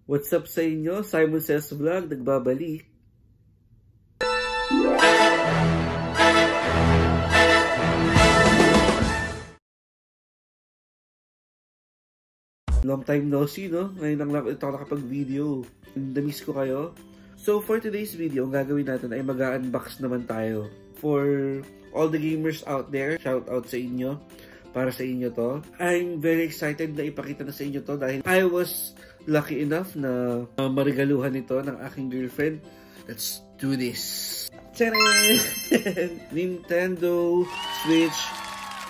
What's up sa inyo? Simon Says Vlog, nagbabalik. Long time no see, no? Ngayon lang ito nakapag-video. Na-miss ko kayo. So, for today's video, ang gagawin natin ay mag-unbox naman tayo. For all the gamers out there, shout out sa inyo. Para sa inyo to. I'm very excited na ipakita na sa inyo to dahil I was lucky enough na marigaluhan ito ng aking girlfriend. Let's do this! Tcharan! Nintendo Switch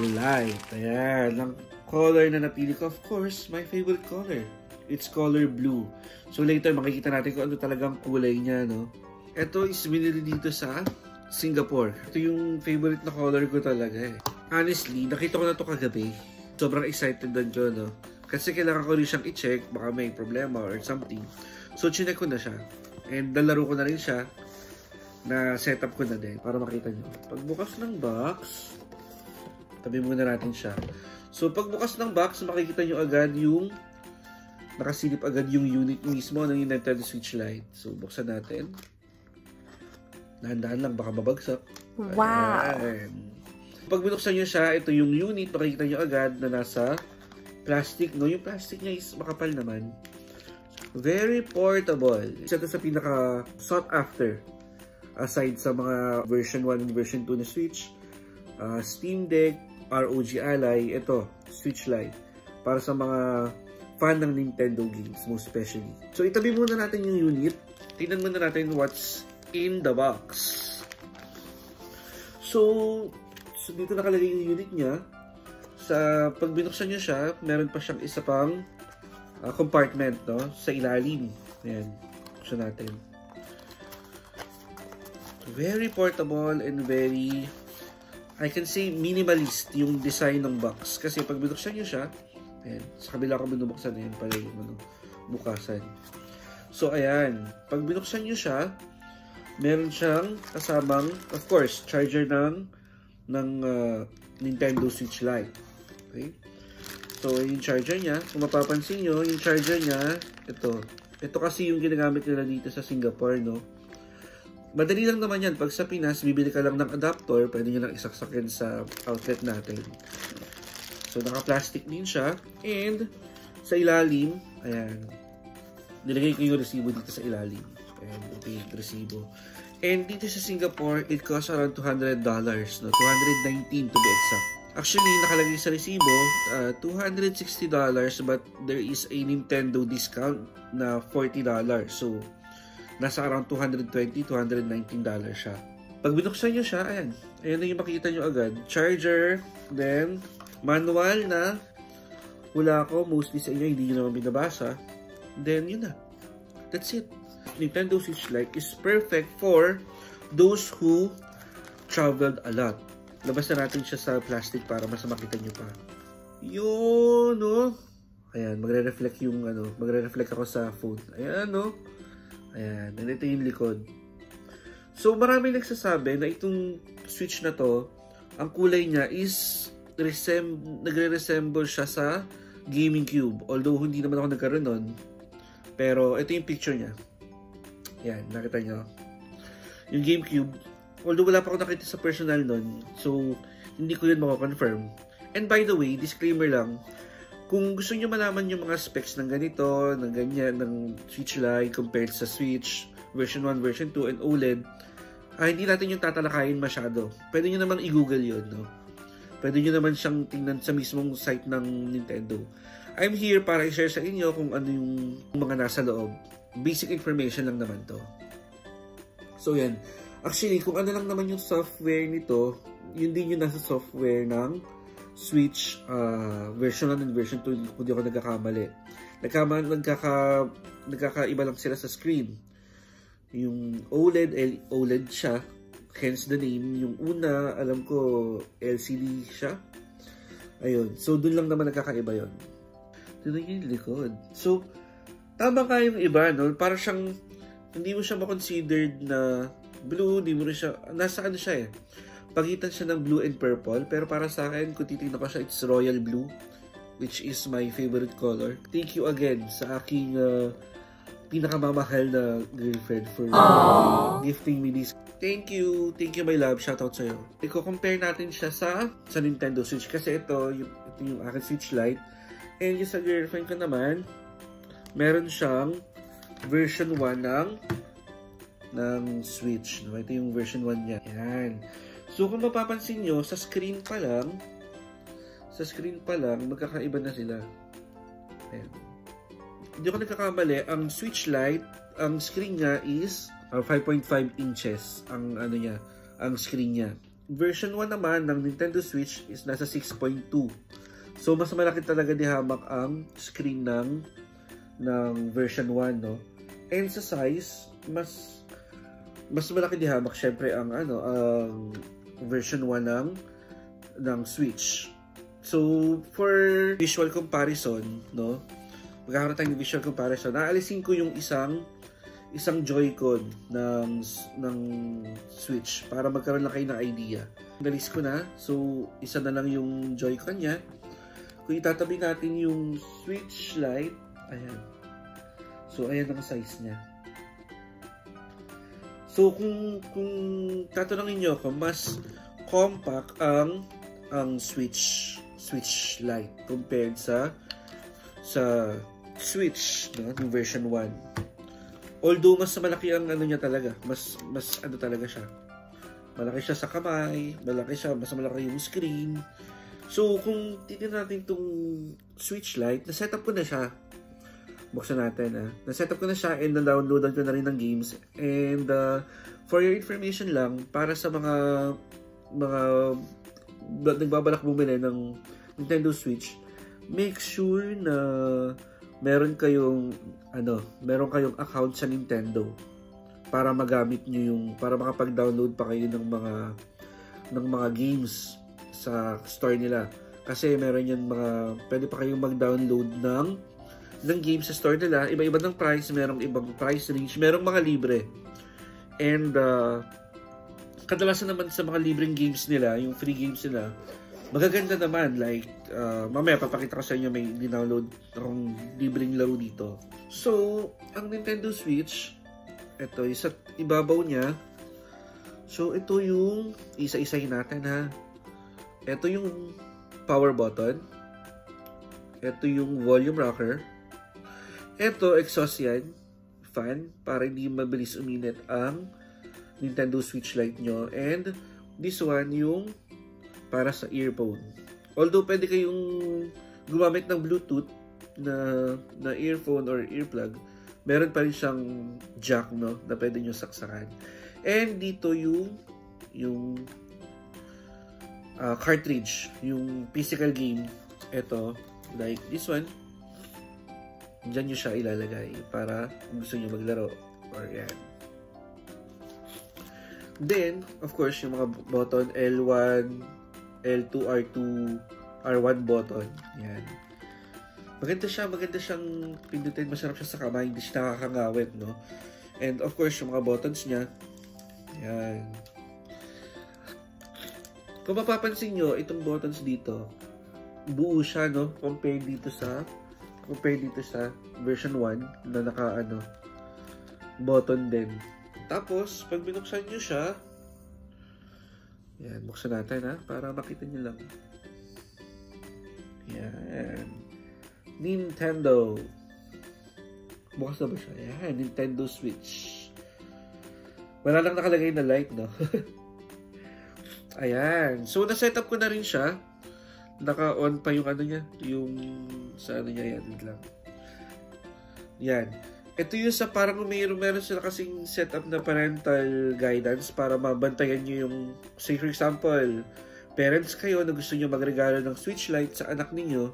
Lite. Ayan. Ang color na napili ko, of course, my favorite color. It's color blue. So later, makikita natin kung ano talagang kulay niya, no? Ito is binili dito sa Singapore. Ito yung favorite na color ko talaga eh. Honestly, nakita ko na ito kagabi. Sobrang excited din ko, no? Kasi kailangan ko rin siyang i-check, baka may problema or something. So, chinek ko na siya. And nalaro ko na rin siya. Na setup ko na din para makita nyo. Pagbukas ng box, tabi muna natin siya. So, pagbukas ng box, makikita nyo agad yung nakasilip agad yung unit mismo ng Nintendo Switch Lite. So, buksan natin. Dahan-dahan lang, baka mabagsak. Wow! Ayan. Pag binuksan nyo siya, ito yung unit, makikita nyo agad na nasa plastic, no? Yung plastic niya is makapal naman. Very portable. Isa ito sa pinaka sought after. Aside sa mga version 1 and version 2 na Switch, Steam Deck, ROG Ally, ito, Switch Lite. Para sa mga fan ng Nintendo games, most especially. So, itabi muna natin yung unit. Tingnan muna natin what's in the box. So dito nakalagay yung unit niya. Sa pag binuksan nyo siya, meron pa siyang isa pang compartment, no? Sa ilalim. Ayan. Buksan natin. Very portable and very, I can say, minimalist yung design ng box. Kasi pag binuksan nyo siya, ayan, sa kabila ko binubuksan, ayan pala yung bukasan. So, ayan. Pag binuksan nyo siya, meron siyang kasamang, of course, charger ng Nintendo Switch Lite. Okay? So, yung charger niya, kung mapapansin nyo, yung charger niya, ito. Ito kasi yung ginagamit nila dito sa Singapore, no? Madali lang naman yan. Pag sa Pinas, bibili ka lang ng adapter, pwede nyo lang isaksakin sa outlet natin. So, naka-plastic din siya. And, sa ilalim, ayan, nilagay ko yung resibo dito sa ilalim. Ayan, okay, resibo. And dito sa Singapore, it costs around $200, no? $219 to be exact. Actually, nakalagay sa resibo, $260, but there is a Nintendo discount na $40. So, nasa around $220, $219 siya. Pag binuksan nyo siya, ayan. Ayan na yung makikita nyo agad. Charger, then, manual na wala ko, mostly sa inyo, hindi nyo naman binabasa. Then, yun na. That's it. Nintendo Switch Lite is perfect for those who traveled a lot. Labas na natin siya sa plastic para mas makita nyo pa. Yun, no? Ayan, magre-reflect yung, magre-reflect ako sa phone. Ayan, no? Ayan, and ito yung likod. So, marami nagsasabi na itong Switch na to, ang kulay niya is nagre-resemble siya sa Gaming Cube. Although, hindi naman ako nagkaroon nun. Pero, ito yung picture niya. Ayan, nakita nyo. Yung GameCube, although wala pa ako nakita sa personal nun, so hindi ko yun makakonfirm. And by the way, disclaimer lang, kung gusto nyo malaman yung mga specs ng ganito, ng ganyan, ng Switch Lite compared sa Switch, version 1, version 2, and OLED, hindi natin yung tatalakayin masyado. Pwede nyo naman i-google yun, no? Pwede nyo naman siyang tingnan sa mismong site ng Nintendo. I'm here para i-share sa inyo kung ano yung mga nasa loob. Basic information lang naman to. So, yan. Actually, kung ano lang naman yung software nito, yun din yung nasa software ng Switch version 1 and version 2, kung di ako nagkakamali. Nagkakaiba lang sila sa screen. Yung OLED siya, hence the name. Yung una, alam ko, LCD siya. Ayun. So, dun lang naman nagkakaiba yun. Dun yung likod. So, tama ka yung iba, no? Para siyang, hindi mo siya makonsidered na blue, hindi mo rin siya, nasa ano siya eh. Pagitan siya ng blue and purple, pero para sa akin, kung titignan ko siya, it's royal blue, which is my favorite color. Thank you again sa aking pinakamamahal na girlfriend for gifting me this. Thank you my love, shoutout sa'yo. Iko-compare natin siya sa Nintendo Switch kasi ito yung aking Switch Lite. And yung sa girlfriend ko naman, meron siyang version 1 ng Switch. No? Ito yung version 1 niya. Yan. So kung mapapansin nyo, sa screen pa lang, magkakaiba na sila. Ayan. Hindi ako nagkakamali, ang Switch Lite, ang screen niya is 5.5 inches ang ang screen niya. Version 1 naman ng Nintendo Switch is nasa 6.2. So mas malaki talaga di hamak ang screen ng version 1, no. And sa size, mas malaki di hamak syempre ang ang version 1 ng Switch. So for visual comparison, no, magkakaroon tayo ng visual comparison. Naalisin ko yung isang Joy-Con ng Switch para magkaroon lang kayo ng idea. Nalis ko na. So, isa na lang yung Joy-Con niya. Kung itatabi natin yung Switch Lite, ayan. So, ayan ang size niya. So, kung tatanungin nyo ako, mas compact ang Switch Lite compared sa Switch, no, yung version 1. Although mas malaki ang niya talaga, mas talaga siya. Malaki siya sa kamay, mas malaki yung screen. So kung titingnan natin tong Switch Lite, na-setup ko na siya. Buksan natin na-setup ko na siya and na-downloadan ko na rin ng games. And for your information lang, para sa mga nagbabalak bumili ng Nintendo Switch, make sure na meron kayong account sa Nintendo para magamit niyo para makapag-download pa kayo ng mga games sa store nila. Kasi meron yan pwede pa kayong mag-download ng games sa store nila. Iba-iba ng price, merong ibang price range, merong mga libre. And kadalasan naman sa mga libreng games nila, yung free games nila, magaganda naman. Like, mamaya papakita ko sa inyo, may dinownload akong libreng laro dito. So, ang Nintendo Switch, ito, sa ibabaw niya. So, ito yung isa-isahin natin, ha. Ito yung power button. Ito yung volume rocker. Ito, exhaust yan. Fan, para hindi mabilis uminit ang Nintendo Switch Lite nyo. And, this one, yung para sa earphone. Although pwede kayong gumamit ng Bluetooth na earphone or earplug, meron pa rin siyang jack, no, na pwede nyo saksakan. And dito yung cartridge, yung physical game. Ito, like this one. Diyan nyo siya ilalagay para kung gusto nyo maglaro. Or yan. Then, of course, yung mga button L1, L2, R2, R1 button. Yan. Maganda siyang pindutin. Masarap siya sa kamay. Hindi siya nakakangawit, no? And of course, yung mga buttons niya. Yan. Kung mapapansin nyo, itong buttons dito, buo siya, no? Compare dito sa version 1 na button din. Tapos, pag binuksan nyo siya, yan, buksan natin, ha, para makita nyo lang. Yan. Nintendo. Bukas na ba siya? Yan, Nintendo Switch. Wala lang nakalagay na light, no? Ayan. So, na-setup ko na rin siya. Naka-on pa yung niya. Yung sa niya, yan lang. Yan. Ito yung sa parang meron sila kasing setup na parental guidance para mabantayan nyo yung, say for example, parents kayo na gusto nyo magregalo ng Switch Lite sa anak ninyo,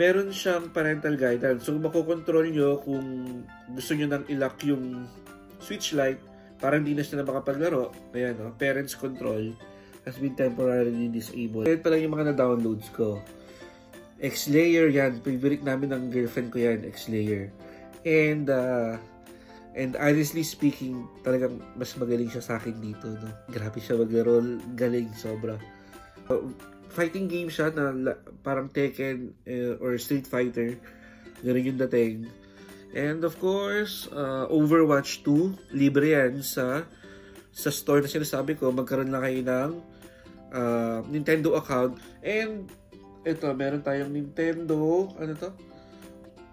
meron siyang parental guidance. So, makokontrol nyo kung gusto nyo nang i-lock yung Switch Lite para hindi na sila makapaglaro. Ayan, no? Parents control has been temporarily disabled. Ayan pa lang yung mga na-downloads ko. X-Layer, yan. Favorite namin ng girlfriend ko yan, X-Layer. And honestly speaking, talagang mas magaling siya sa akin dito, no? Grabe siya maglaro, galing sobra. Fighting game siya na parang Tekken or Street Fighter, ganoon yung dating. And of course, Overwatch 2, libre yan sa store na sinasabi ko. Magkaroon lang kayo ng Nintendo account. And ito, meron tayong Nintendo, ano to?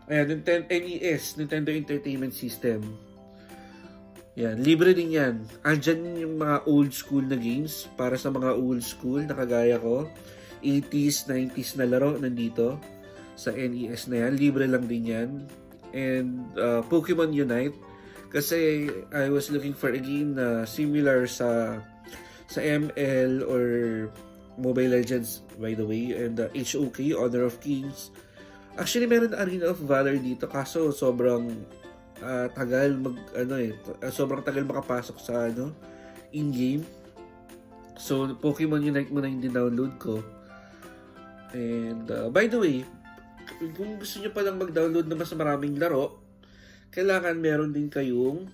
Ayan, NES, Nintendo Entertainment System. Yan, libre din yan. Andyan yung mga old school na games para sa mga old school na kagaya ko. 80s, 90s na laro nandito sa NES na yan. Libre lang din yan. And Pokemon Unite. Kasi I was looking for a game na similar sa ML or Mobile Legends, by the way, and HOK, Honor of Kings. Actually, meron Arena of Valor dito, kaso sobrang tagal sobrang tagal makapasok sa in-game. So, Pokemon Unite muna yung din-download ko. And by the way, kung gusto nyo palang mag-download na mas maraming laro, kailangan meron din kayong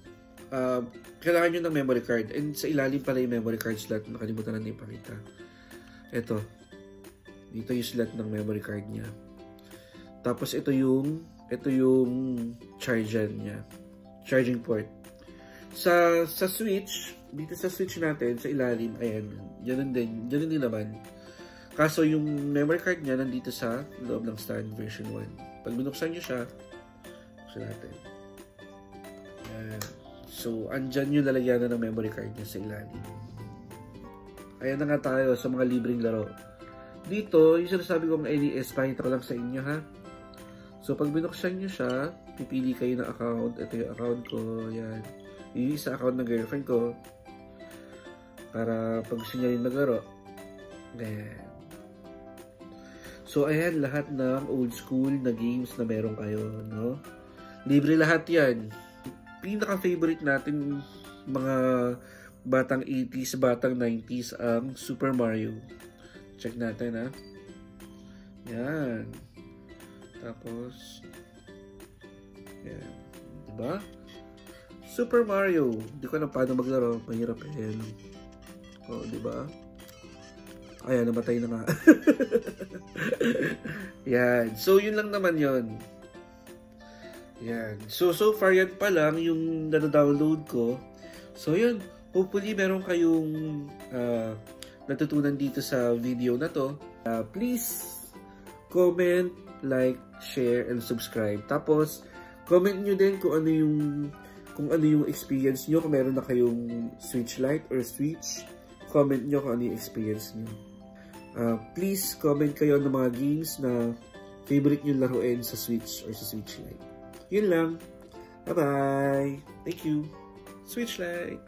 kailangan nyo ng memory card. And sa ilalim pala yung memory card slot. Nakalimutan na ipakita. Ito. Dito yung slot ng memory card niya. Tapos ito yung charger niya. Charging port. Sa Switch, dito sa Switch natin, sa ilalim, ayan, ganun din naman. Kaso yung memory card niya nandito sa loob ng stand version 1. Pag binuksan nyo siya, buksan natin. Ayan. So, andyan yung lalagyan ng memory card niya sa ilalim. Ayan na nga tayo sa mga libreng laro. Dito, yung sinasabi kong NES, pakita ko lang sa inyo ha. So, pag binuksan nyo siya, pipili kayo ng account. Ito yung account ko. Yan. Yung isa account ng girlfriend ko. Para pag gusto niya rin maglaro. Ayan. So, ayan lahat ng old school na games na meron kayo. No? Libre lahat yan. Pinaka-favorite natin mga batang 80s, batang 90s ang Super Mario. Check natin ha. Yan. Tapos yan. Diba? Super Mario. Hindi ko alam paano maglaro. Mahirap yan. O, diba? Ayan, namatay na nga. Yan. So, yun lang naman yun. Yan. So far yan pa lang yung na-download ko. So, yun. Hopefully, meron kayong natutunan dito sa video na to. Please, comment, like, share, and subscribe. Tapos, comment nyo din kung ano yung experience nyo. Kung meron na kayong Switch Lite or Switch, comment nyo kung ano yung experience nyo. Please, comment kayo ng mga games na favorite nyo laruin sa Switch or sa Switch Lite. Yun lang. Bye-bye. Thank you. Switch Lite.